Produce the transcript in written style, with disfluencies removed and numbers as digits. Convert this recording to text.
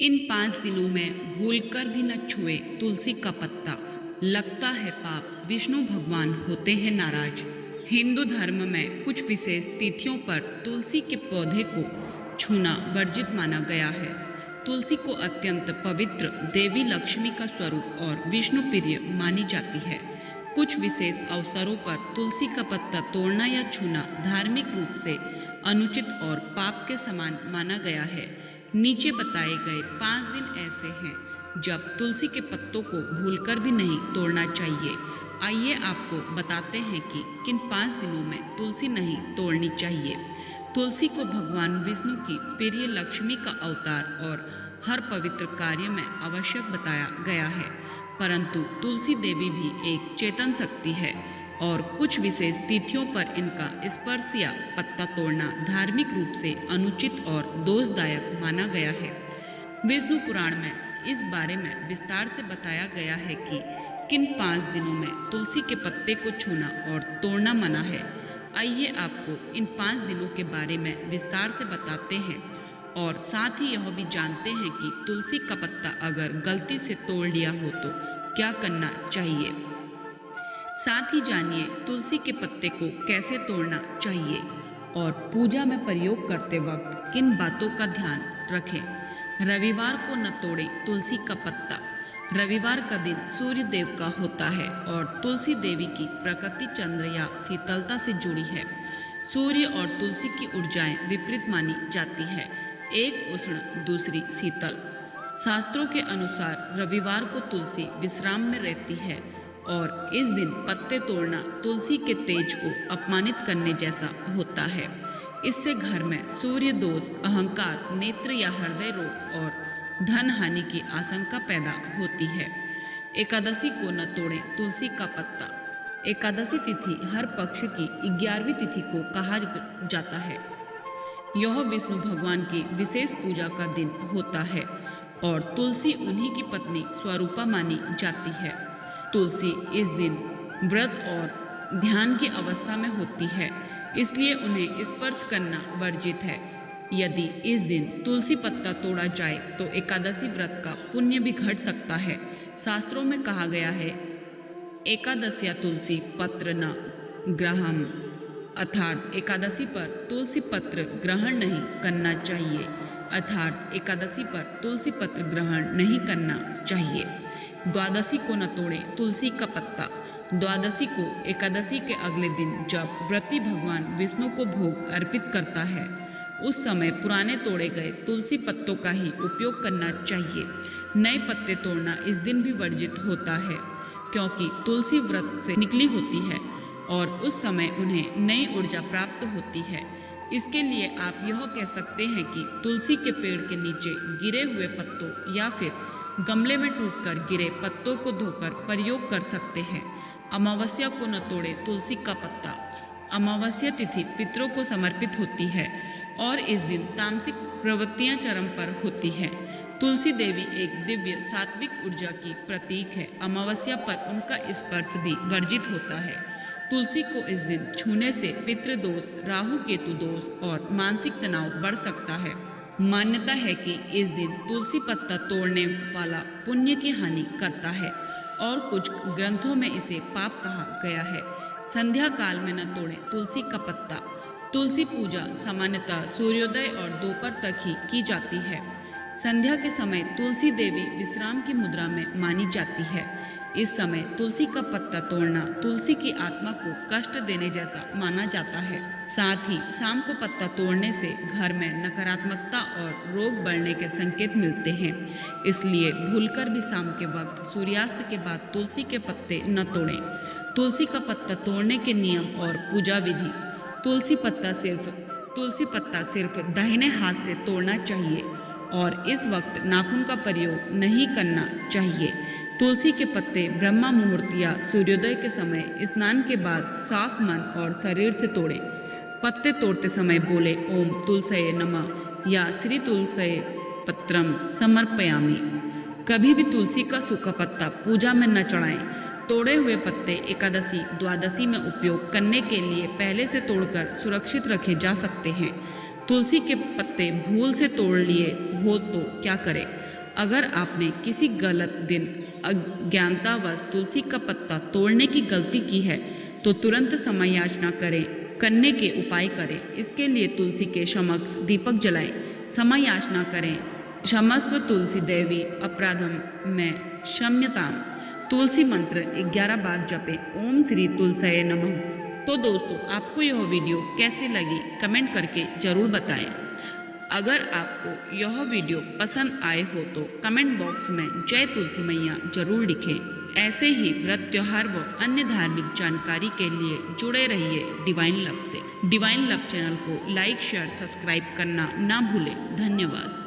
इन 5 दिनों में भूलकर भी न छुए तुलसी का पत्ता। लगता है पाप, विष्णु भगवान होते हैं नाराज। हिंदू धर्म में कुछ विशेष तिथियों पर तुलसी के पौधे को छूना वर्जित माना गया है। तुलसी को अत्यंत पवित्र देवी लक्ष्मी का स्वरूप और विष्णु प्रिय मानी जाती है। कुछ विशेष अवसरों पर तुलसी का पत्ता तोड़ना या छूना धार्मिक रूप से अनुचित और पाप के समान माना गया है। नीचे बताए गए 5 दिन ऐसे हैं जब तुलसी के पत्तों को भूलकर भी नहीं तोड़ना चाहिए। आइए आपको बताते हैं कि किन 5 दिनों में तुलसी नहीं तोड़नी चाहिए। तुलसी को भगवान विष्णु की प्रिय लक्ष्मी का अवतार और हर पवित्र कार्य में आवश्यक बताया गया है, परंतु तुलसी देवी भी एक चेतन शक्ति है और कुछ विशेष तिथियों पर इनका स्पर्श या पत्ता तोड़ना धार्मिक रूप से अनुचित और दोषदायक माना गया है। विष्णु पुराण में इस बारे में विस्तार से बताया गया है कि किन 5 दिनों में तुलसी के पत्ते को छूना और तोड़ना मना है। आइए आपको इन 5 दिनों के बारे में विस्तार से बताते हैं और साथ ही यह भी जानते हैं कि तुलसी का पत्ता अगर गलती से तोड़ लिया हो तो क्या करना चाहिए। साथ ही जानिए तुलसी के पत्ते को कैसे तोड़ना चाहिए और पूजा में प्रयोग करते वक्त किन बातों का ध्यान रखें। रविवार को न तोड़ें तुलसी का पत्ता। रविवार का दिन सूर्य देव का होता है और तुलसी देवी की प्रकृति चंद्र या शीतलता से जुड़ी है। सूर्य और तुलसी की ऊर्जाएं विपरीत मानी जाती है, एक उष्ण दूसरी शीतल। शास्त्रों के अनुसार रविवार को तुलसी विश्राम में रहती है और इस दिन पत्ते तोड़ना तुलसी के तेज को अपमानित करने जैसा होता है। इससे घर में सूर्य दोष, अहंकार, नेत्र या हृदय रोग और धन हानि की आशंका पैदा होती है। एकादशी को न तोड़ें तुलसी का पत्ता। एकादशी तिथि हर पक्ष की 11वीं तिथि को कहा जाता है। यह विष्णु भगवान की विशेष पूजा का दिन होता है और तुलसी उन्हीं की पत्नी स्वरूपा मानी जाती है। तुलसी इस दिन व्रत और ध्यान की अवस्था में होती है, इसलिए उन्हें स्पर्श करना वर्जित है। यदि इस दिन तुलसी पत्ता तोड़ा जाए तो एकादशी व्रत का पुण्य भी घट सकता है। शास्त्रों में कहा गया है, एकादश्या तुलसी पत्र न ग्रहण, अर्थात एकादशी पर तुलसी पत्र ग्रहण नहीं करना चाहिए। अर्थात एकादशी पर तुलसी पत्र ग्रहण नहीं करना चाहिए। द्वादशी को न तोड़ें तुलसी का पत्ता। द्वादशी को एकादशी के अगले दिन जब व्रती भगवान विष्णु को भोग अर्पित करता है, उस समय पुराने तोड़े गए तुलसी पत्तों का ही उपयोग करना चाहिए। नए पत्ते तोड़ना इस दिन भी वर्जित होता है, क्योंकि तुलसी व्रत से निकली होती है और उस समय उन्हें नई ऊर्जा प्राप्त होती है। इसके लिए आप यह कह सकते हैं कि तुलसी के पेड़ के नीचे गिरे हुए पत्तों या फिर गमले में टूटकर गिरे पत्तों को धोकर प्रयोग कर सकते हैं। अमावस्या को न तोड़े तुलसी का पत्ता। अमावस्या तिथि पितरों को समर्पित होती है और इस दिन तामसिक प्रवृत्तियां चरम पर होती हैं। तुलसी देवी एक दिव्य सात्विक ऊर्जा की प्रतीक है। अमावस्या पर उनका स्पर्श भी वर्जित होता है। तुलसी को इस दिन छूने से पितृदोष, राहु केतु दोष और मानसिक तनाव बढ़ सकता है। मान्यता है कि इस दिन तुलसी पत्ता तोड़ने वाला पुण्य की हानि करता है और कुछ ग्रंथों में इसे पाप कहा गया है। संध्या काल में न तोड़ें तुलसी का पत्ता। तुलसी पूजा सामान्यतः सूर्योदय और दोपहर तक ही की जाती है। संध्या के समय तुलसी देवी विश्राम की मुद्रा में मानी जाती है। इस समय तुलसी का पत्ता तोड़ना तुलसी की आत्मा को कष्ट देने जैसा माना जाता है। साथ ही शाम को पत्ता तोड़ने से घर में नकारात्मकता और रोग बढ़ने के संकेत मिलते हैं, इसलिए भूलकर भी शाम के वक्त सूर्यास्त के बाद तुलसी के पत्ते न तोड़ें। तुलसी का पत्ता तोड़ने के नियम और पूजा विधि। तुलसी पत्ता सिर्फ दाहिने हाथ से तोड़ना चाहिए और इस वक्त नाखून का प्रयोग नहीं करना चाहिए। तुलसी के पत्ते ब्रह्मा मुहूर्त या सूर्योदय के समय स्नान के बाद साफ मन और शरीर से तोड़ें। पत्ते तोड़ते समय बोले ओम तुलसये नमः या श्री तुलसये पत्रम समर्पयामि। कभी भी तुलसी का सूखा पत्ता पूजा में न चढ़ाएं। तोड़े हुए पत्ते एकादशी, द्वादशी में उपयोग करने के लिए पहले से तोड़कर सुरक्षित रखे जा सकते हैं। तुलसी के पत्ते भूल से तोड़ लिए हो तो क्या करें। अगर आपने किसी गलत दिन अज्ञानतावश तुलसी का पत्ता तोड़ने की गलती की है तो तुरंत समय याचना करने के उपाय करें। इसके लिए तुलसी के समक्ष दीपक जलाएं, समय याचना करें। क्षमस्व तुलसी देवी अपराधम में क्षम्यताम। तुलसी मंत्र 11 बार जपें। ओम श्री तुलसाय नमः। तो दोस्तों, आपको यह वीडियो कैसे लगी कमेंट करके ज़रूर बताएं। अगर आपको यह वीडियो पसंद आए हो तो कमेंट बॉक्स में जय तुलसी मैया जरूर लिखें। ऐसे ही व्रत त्योहार व अन्य धार्मिक जानकारी के लिए जुड़े रहिए डिवाइन लव से। डिवाइन लव चैनल को लाइक शेयर सब्सक्राइब करना ना भूलें। धन्यवाद।